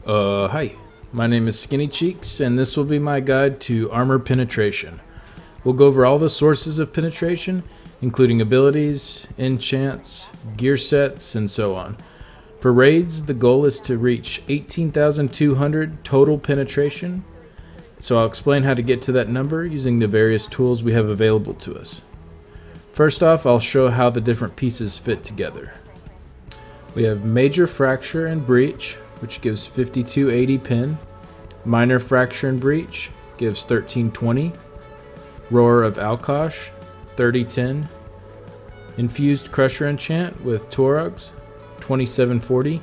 Hi. My name is Skinny Cheeks, and this will be my guide to armor penetration. We'll go over all the sources of penetration, including abilities, enchants, gear sets, and so on. For raids, the goal is to reach 18,200 total penetration, so I'll explain how to get to that number using the various tools we have available to us. First off, I'll show how the different pieces fit together. We have Major Fracture and Breach, which gives 5280 pen. Minor Fracture and Breach gives 1320. Roar of Alkosh, 3010. Infused Crusher Enchant with Taurugs, 2740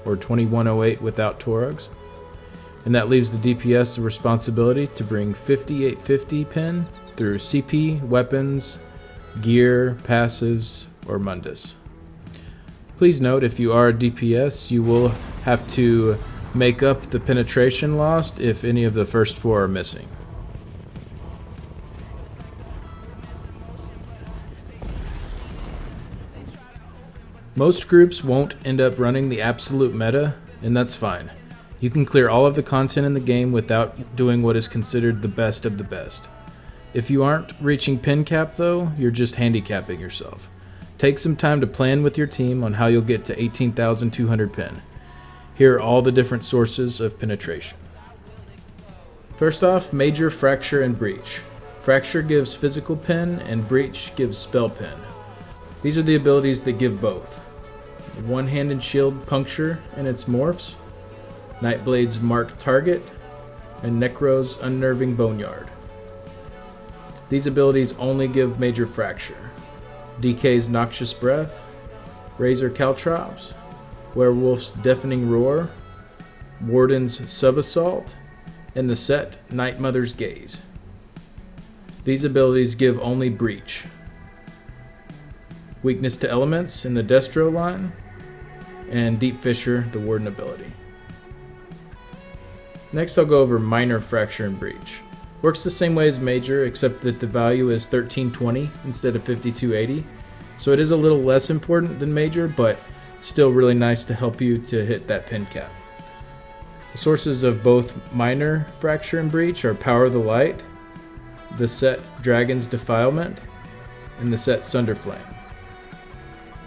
or 2108 without Taurugs. And that leaves the DPS the responsibility to bring 5850 pen through CP, weapons, gear, passives, or Mundus. Please note, if you are a DPS, you will have to make up the penetration lost if any of the first four are missing. Most groups won't end up running the absolute meta, and that's fine. You can clear all of the content in the game without doing what is considered the best of the best. If you aren't reaching pen cap though, you're just handicapping yourself. Take some time to plan with your team on how you'll get to 18,200 pen. Here are all the different sources of penetration. First off, Major Fracture and Breach. Fracture gives physical pen and Breach gives spell pen. These are the abilities that give both. One-handed shield Puncture and its morphs, Nightblade's Marked Target, and Necro's Unnerving Boneyard. These abilities only give Major Fracture. DK's Noxious Breath, Razor Caltrops, Werewolf's Deafening Roar, Warden's Subassault, and the set Night Mother's Gaze. These abilities give only Breach. Weakness to Elements in the Destro line, and Deep Fissure, the Warden ability. Next I'll go over Minor Fracture and Breach. Works the same way as Major, except that the value is 1320 instead of 5280, so it is a little less important than Major, but still really nice to help you to hit that pen cap. The sources of both Minor Fracture and Breach are Power of the Light, the set Dragon's Defilement, and the set Sunderflame.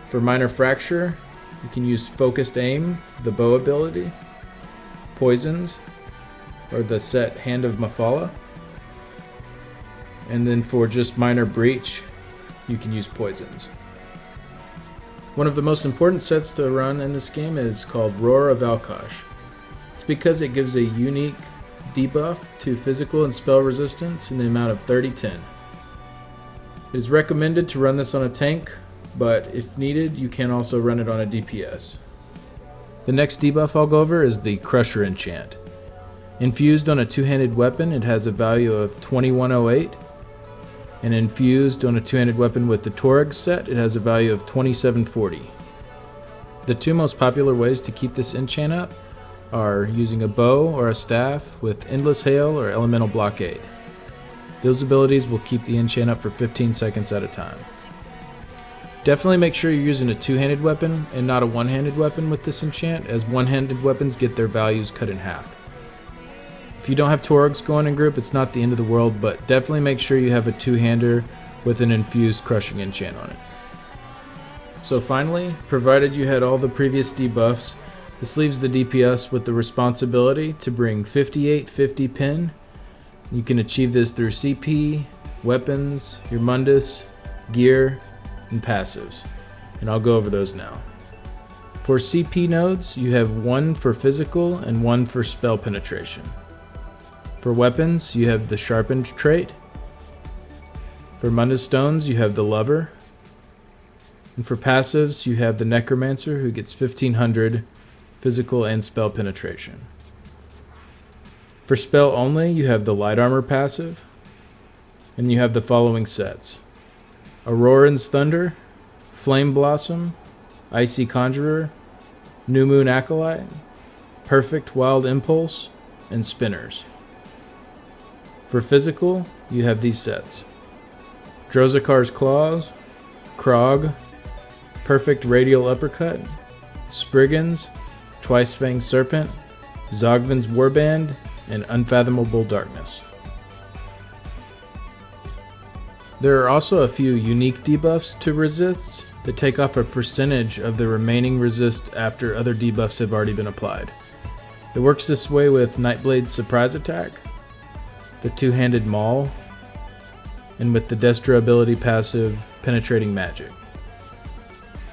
For Minor Fracture, you can use Focused Aim, the bow ability, Poisons, or the set Hand of Mafala. And then for just Minor Breach, you can use Poisons. One of the most important sets to run in this game is called Roar of Alkosh. It's because it gives a unique debuff to physical and spell resistance in the amount of 3010. It is recommended to run this on a tank, but if needed, you can also run it on a DPS. The next debuff I'll go over is the Crusher Enchant. Infused on a two-handed weapon, it has a value of 2108. And infused on a two-handed weapon with the Taurugs set, it has a value of 2740. The two most popular ways to keep this enchant up are using a bow or a staff with Endless Hail or Elemental Blockade. Those abilities will keep the enchant up for 15 seconds at a time. Definitely make sure you're using a two-handed weapon and not a one-handed weapon with this enchant, as one-handed weapons get their values cut in half. If you don't have Taurugs going in group, it's not the end of the world, but definitely make sure you have a two-hander with an infused crushing enchant on it. So finally, provided you had all the previous debuffs, this leaves the DPS with the responsibility to bring 5850 pen. You can achieve this through CP, weapons, your Mundus, gear, and passives. And I'll go over those now. For CP nodes, you have one for physical and one for spell penetration. For weapons, you have the Sharpened trait. For Mundus Stones, you have the Lover. And for passives, you have the Necromancer, who gets 1500 physical and spell penetration. For spell only, you have the Light Armor passive. And you have the following sets: Auroran's Thunder, Flame Blossom, Icy Conjurer, New Moon Acolyte, Perfect Wild Impulse, and Spinners. For physical, you have these sets: Drozakar's Claws, Krog, Perfect Radial Uppercut, Spriggans, Twice-Fanged Serpent, Zogvin's Warband, and Unfathomable Darkness. There are also a few unique debuffs to resists that take off a percentage of the remaining resist after other debuffs have already been applied. It works this way with Nightblade's Surprise Attack, the Two-Handed Maul, and with the Destro ability passive Penetrating Magic.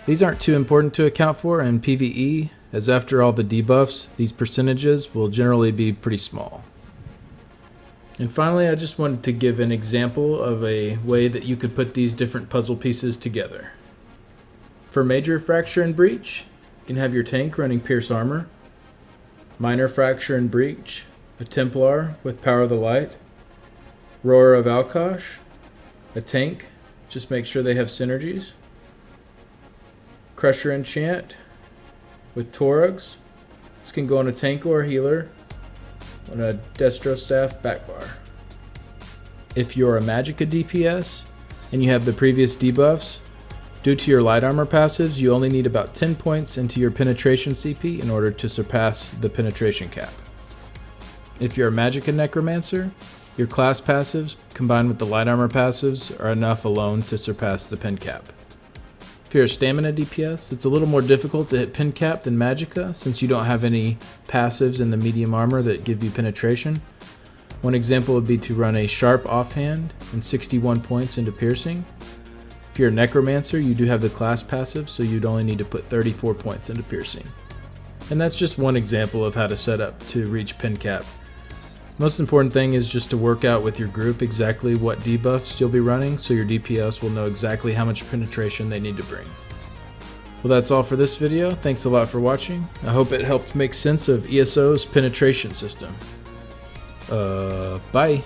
These aren't too important to account for in PvE, as after all the debuffs, these percentages will generally be pretty small. And finally, I just wanted to give an example of a way that you could put these different puzzle pieces together. For Major Fracture and Breach, you can have your tank running Pierce Armor, Minor Fracture and Breach, a Templar with Power of the Light, Roar of Alkosh, a tank, just make sure they have synergies, Crusher Enchant with Torugs. This can go on a tank or a healer on a Destro Staff backbar. If you're a Magicka DPS and you have the previous debuffs, due to your light armor passives, you only need about 10 points into your penetration CP in order to surpass the penetration cap. If you're a Magicka Necromancer, your class passives combined with the light armor passives are enough alone to surpass the pen cap. If you're a Stamina DPS, it's a little more difficult to hit pin cap than Magicka since you don't have any passives in the medium armor that give you penetration. One example would be to run a Sharp Offhand and 61 points into piercing. If you're a Necromancer, you do have the class passive, so you'd only need to put 34 points into piercing. And that's just one example of how to set up to reach pin cap. Most important thing is just to work out with your group exactly what debuffs you'll be running so your DPS will know exactly how much penetration they need to bring. Well, that's all for this video. Thanks a lot for watching. I hope it helped make sense of ESO's penetration system. Bye.